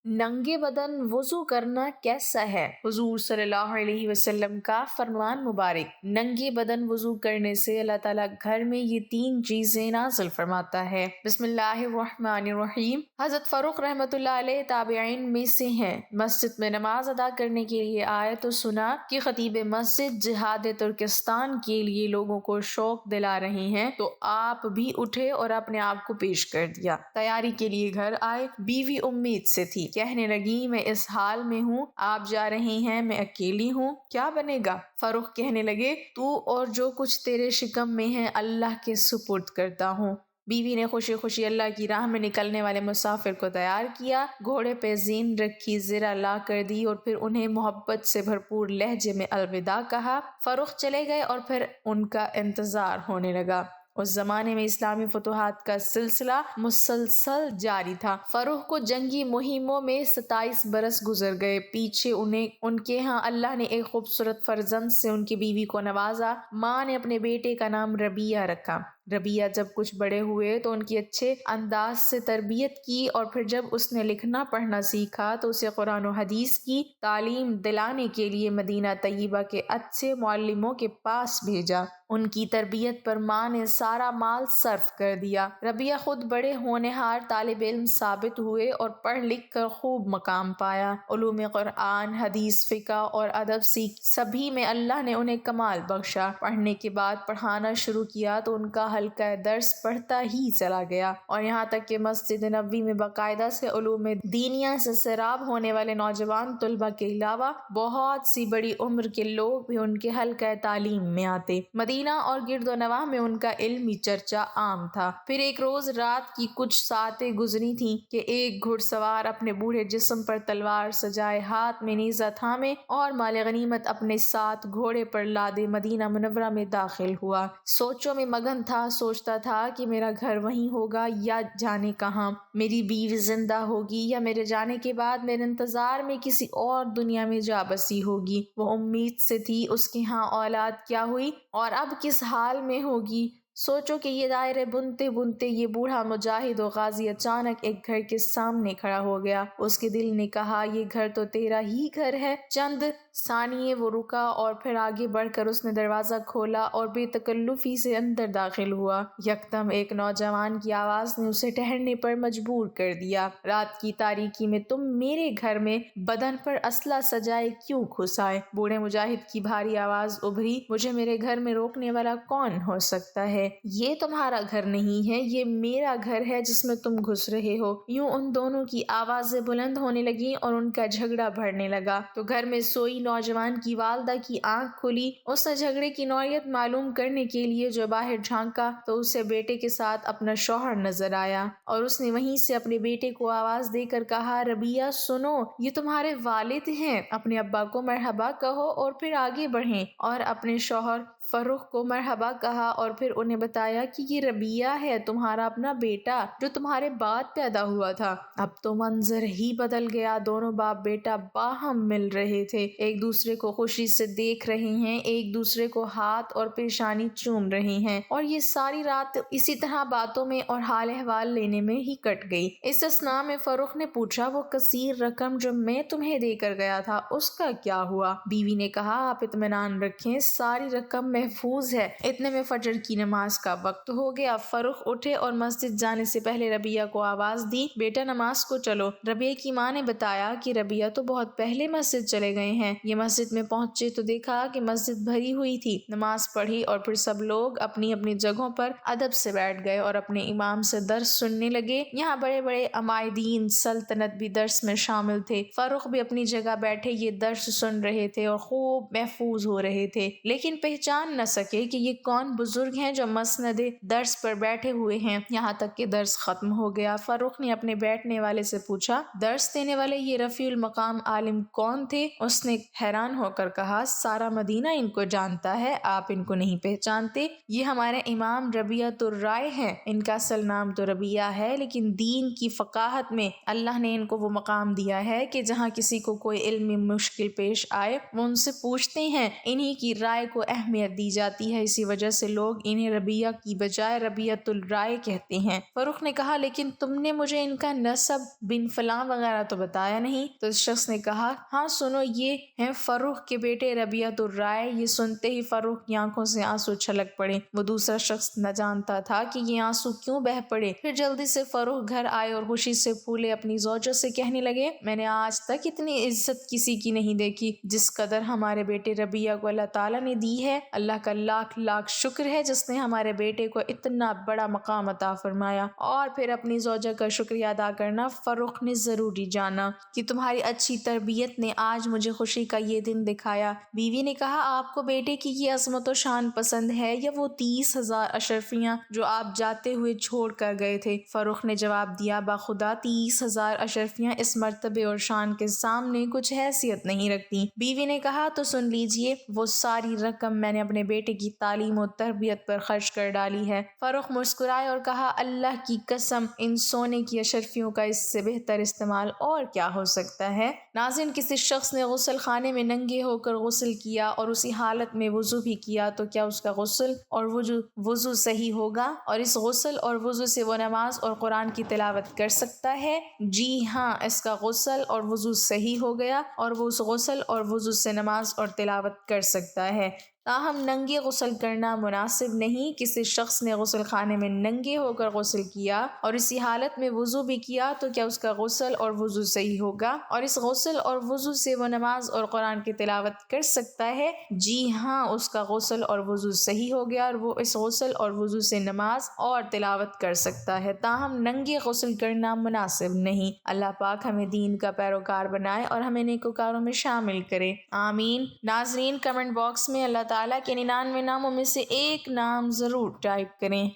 ننگے بدن وضو کرنا کیسا ہے؟ حضور صلی اللہ علیہ وسلم کا فرمان مبارک۔ ننگے بدن وضو کرنے سے اللہ تعالیٰ گھر میں یہ 3 چیزیں نازل فرماتا ہے۔ بسم اللہ الرحمن الرحیم۔ حضرت فاروق رحمۃ اللہ علیہ تابعین میں سے ہیں۔ مسجد میں نماز ادا کرنے کے لیے آئے تو سنا کہ خطیب مسجد جہاد ترکستان کے لیے لوگوں کو شوق دلا رہے ہیں، تو آپ بھی اٹھے اور اپنے آپ کو پیش کر دیا۔ تیاری کے لیے گھر آئے۔ بیوی امید سے تھی، کہنے لگی میں اس حال میں ہوں، آپ جا رہے ہیں، میں اکیلی ہوں، کیا بنے گا؟ فاروق کہنے لگے تو اور جو کچھ تیرے شکم میں ہے اللہ کے سپرد کرتا ہوں۔ بیوی نے خوشی خوشی اللہ کی راہ میں نکلنے والے مسافر کو تیار کیا، گھوڑے پہ زین رکھی، زرہ لا کر دی اور پھر انہیں محبت سے بھرپور لہجے میں الوداع کہا۔ فاروق چلے گئے اور پھر ان کا انتظار ہونے لگا۔ اس زمانے میں اسلامی فتوحات کا سلسلہ مسلسل جاری تھا۔ فاروق کو جنگی مہموں میں 27 برس گزر گئے۔ پیچھے ان کے ہاں اللہ نے ایک خوبصورت فرزند سے ان کی بیوی کو نوازا۔ ماں نے اپنے بیٹے کا نام ربیہ رکھا۔ ربیہ جب کچھ بڑے ہوئے تو ان کی اچھے انداز سے تربیت کی، اور پھر جب اس نے لکھنا پڑھنا سیکھا تو اسے قرآن و حدیث کی تعلیم دلانے کے لیے مدینہ طیبہ کے اچھے معلموں کے پاس بھیجا۔ ان کی تربیت پر ماں نے سارا مال صرف کر دیا۔ ربیہ خود بڑے ہونہار طالب علم ثابت ہوئے اور پڑھ لکھ کر خوب مقام پایا۔ علوم قرآن، حدیث، فقہ اور ادب سیکھ سبھی میں اللہ نے انہیں کمال بخشا۔ پڑھنے کے بعد پڑھانا شروع کیا تو ان کا حلقہ درس پڑھتا ہی چلا گیا، اور یہاں تک کہ مسجد نبوی میں باقاعدہ سے علوم دینیہ سے سیراب ہونے والے نوجوان طلباء کے علاوہ بہت سی بڑی عمر کے لوگ بھی ان کے حلقہ تعلیم میں آتے۔ مدینہ اور گرد و نواح میں ان کا علمی چرچا عام تھا۔ پھر ایک روز رات کی کچھ ساعتیں گزری تھیں کہ ایک گھڑ سوار اپنے بوڑھے جسم پر تلوار سجائے، ہاتھ میں نیزہ تھامے اور مال غنیمت اپنے ساتھ گھوڑے پر لادے مدینہ منورہ میں داخل ہوا۔ سوچوں میں مگن تھا، سوچتا تھا کہ میرا گھر وہیں ہوگا یا جانے کہاں، میری بیوی زندہ ہوگی یا میرے جانے کے بعد میرے انتظار میں کسی اور دنیا میں جا بسی ہوگی۔ وہ امید سے تھی اس کے ہاں اولاد کیا ہوئی اور اب کس حال میں ہوگی۔ سوچو کہ یہ دائرے بنتے بنتے یہ بوڑھا مجاہد و غازی اچانک ایک گھر کے سامنے کھڑا ہو گیا۔ اس کے دل نے کہا یہ گھر تو تیرا ہی گھر ہے۔ چند ثانیے وہ رکا اور پھر آگے بڑھ کر اس نے دروازہ کھولا اور بے تکلفی سے اندر داخل ہوا۔ یکدم ایک نوجوان کی آواز نے اسے ٹھہرنے پر مجبور کر دیا۔ رات کی تاریکی میں تم میرے گھر میں بدن پر اسلحہ سجائے کیوں گھس آئے؟ بوڑھے مجاہد کی بھاری آواز ابھری، مجھے میرے گھر میں روکنے والا کون ہو سکتا ہے؟ یہ تمہارا گھر نہیں ہے، یہ میرا گھر ہے جس میں تم گھس رہے ہو۔ یوں ان دونوں کی آوازیں بلند ہونے لگیں اور ان کا جھگڑا بڑھنے لگا تو گھر میں سوئی نوجوان کی والدہ کی آنکھ کھلی۔ اس نے جھگڑے کی نوعیت معلوم کرنے کے لیے جو باہر جھانکا تو اسے بیٹے کے ساتھ اپنا شوہر نظر آیا، اور اس نے وہیں سے اپنے بیٹے کو آواز دے کر کہا، ربیہ سنو، یہ تمہارے والد ہیں، اپنے ابا کو مرحبا کہو اور پھر آگے بڑھیں۔ اور اپنے شوہر فاروق کو مرحبا کہا اور پھر انہیں بتایا کہ یہ ربیہ ہے، تمہارا اپنا بیٹا جو تمہارے بعد پیدا ہوا تھا۔ اب تو منظر ہی بدل گیا۔ دونوں باپ بیٹا باہم مل رہے تھے، ایک دوسرے کو خوشی سے دیکھ رہے ہیں، ایک دوسرے کو ہاتھ اور پیشانی چوم رہے ہیں، اور یہ ساری رات اسی طرح باتوں میں اور حال احوال لینے میں ہی کٹ گئی۔ اس اثناء میں فاروق نے پوچھا، وہ کثیر رقم جو میں تمہیں دے کر گیا تھا اس کا کیا ہوا؟ بیوی نے کہا، آپ اطمینان رکھیں، ساری رقم محفوظ ہے۔ اتنے میں فجر کی نماز کا وقت ہو گیا۔ فاروق اٹھے اور مسجد جانے سے پہلے ربیہ کو آواز دی، بیٹا نماز کو چلو۔ ربیہ کی ماں نے بتایا کہ ربیہ تو بہت پہلے مسجد چلے گئے ہیں۔ یہ مسجد میں پہنچے تو دیکھا کہ مسجد بھری ہوئی تھی۔ نماز پڑھی اور پھر سب لوگ اپنی اپنی جگہوں پر ادب سے بیٹھ گئے اور اپنے امام سے درس سننے لگے۔ یہاں بڑے بڑے عمائدین سلطنت بھی درس میں شامل تھے۔ فاروق بھی اپنی جگہ بیٹھے یہ درس سن رہے تھے اور خوب محفوظ ہو رہے تھے، لیکن پہچان نہ سکے کہ یہ کون بزرگ ہیں جو مسند درس پر بیٹھے ہوئے ہیں۔ یہاں تک کہ درس ختم ہو گیا۔ فاروق نے اپنے بیٹھنے والے سے پوچھا، درس دینے والے یہ رفیع المقام عالم کون تھے؟ اس نے حیران ہو کر کہا، سارا مدینہ ان کو جانتا ہے، آپ ان کو نہیں پہچانتے؟ یہ ہمارے امام ربیعۃ الرائے ہیں۔ ان کا اصل نام تو ربیہ ہے، لیکن دین کی فقاہت میں اللہ نے ان کو وہ مقام دیا ہے کہ جہاں کسی کو کوئی علمی مشکل پیش آئے وہ ان سے پوچھتے ہیں، انہی کی رائے کو اہمیت دی جاتی ہے، اسی وجہ سے لوگ انہیں ربیہ کی بجائے ربیعۃ الرائے کہتے ہیں۔ فروخ نے کہا لیکن تم نے مجھے ان کا نسب بن فلاں وغیرہ تو بتایا نہیں۔ تو اس شخص نے کہا ہاں سنو، یہ ہیں فروخ کے بیٹے ربیعۃ الرائے۔ یہ سنتے ہی فروخ کی آنکھوں سے آنسو چھلک پڑے۔ وہ دوسرا شخص نہ جانتا تھا کہ یہ آنسو کیوں بہہ پڑے۔ پھر جلدی سے فروخ گھر آئے اور خوشی سے پھولے اپنی زوجہ سے کہنے لگے میں نے آج تک اتنی عزت کسی کی نہیں دیکھی جس قدر ہمارے بیٹے ربیہ کو اللہ تعالیٰ نے دی ہے۔ اللہ کا لاکھ لاکھ شکر ہے جس نے ہمارے بیٹے کو اتنا بڑا مقام عطا فرمایا۔ اور پھر اپنی زوجہ کا شکریہ ادا کرنا فروخ نے ضروری جانا کہ تمہاری اچھی تربیت نے آج مجھے خوشی کا یہ دن دکھایا۔ بیوی نے کہا آپ کو بیٹے کی یہ عظمت و شان پسند ہے یا وہ 30,000 اشرفیاں جو آپ جاتے ہوئے چھوڑ کر گئے تھے؟ فروخ نے جواب دیا بخدا 30,000 اشرفیاں اس مرتبے اور شان کے سامنے کچھ حیثیت نہیں رکھتی۔ بیوی نے کہا تو سن لیجئے، وہ ساری رقم میں نے اپنے بیٹے کی تعلیم و تربیت پر خرچ کر ڈالی ہے۔ فروخ مسکرائے اور کہا اللہ کی قسم، ان سونے کی اشرفیوں کا اس سے بہتر استعمال اور کیا ہو سکتا ہے؟ ناظرین، کسی شخص نے غسل خانے میں ننگے ہو کر غسل کیا اور اسی حالت میں وضو بھی کیا تو کیا اس کا غسل اور وضو صحیح ہوگا؟ اور اس غسل اور وضو سے وہ نماز اور قرآن کی تلاوت کر سکتا ہے؟ جی ہاں، اس کا غسل اور وضو صحیح ہو گیا اور وہ اس غسل اور وضو سے نماز اور تلاوت کر سکتا ہے۔ تاہم ننگے غسل کرنا مناسب نہیں۔ کسی شخص نے غسل خانے میں ننگے ہو کر غسل کیا اور اسی حالت میں وضو بھی کیا تو کیا اس کا غسل اور وضو صحیح ہوگا؟ اور اس غسل اور وضو سے وہ نماز اور قرآن کی تلاوت کر سکتا ہے؟ جی ہاں، اس کا غسل اور وضو صحیح ہو گیا اور وہ اس غسل اور وضو سے نماز اور تلاوت کر سکتا ہے۔ تاہم ننگے غسل کرنا مناسب نہیں۔ اللہ پاک ہمیں دین کا پیروکار بنائے اور ہمیں نیکوکاروں میں شامل کرے، آمین۔ ناظرین، کمنٹ باکس میں اللہ تعالیٰ کے 99 ناموں میں سے ایک نام ضرور ٹائپ کریں۔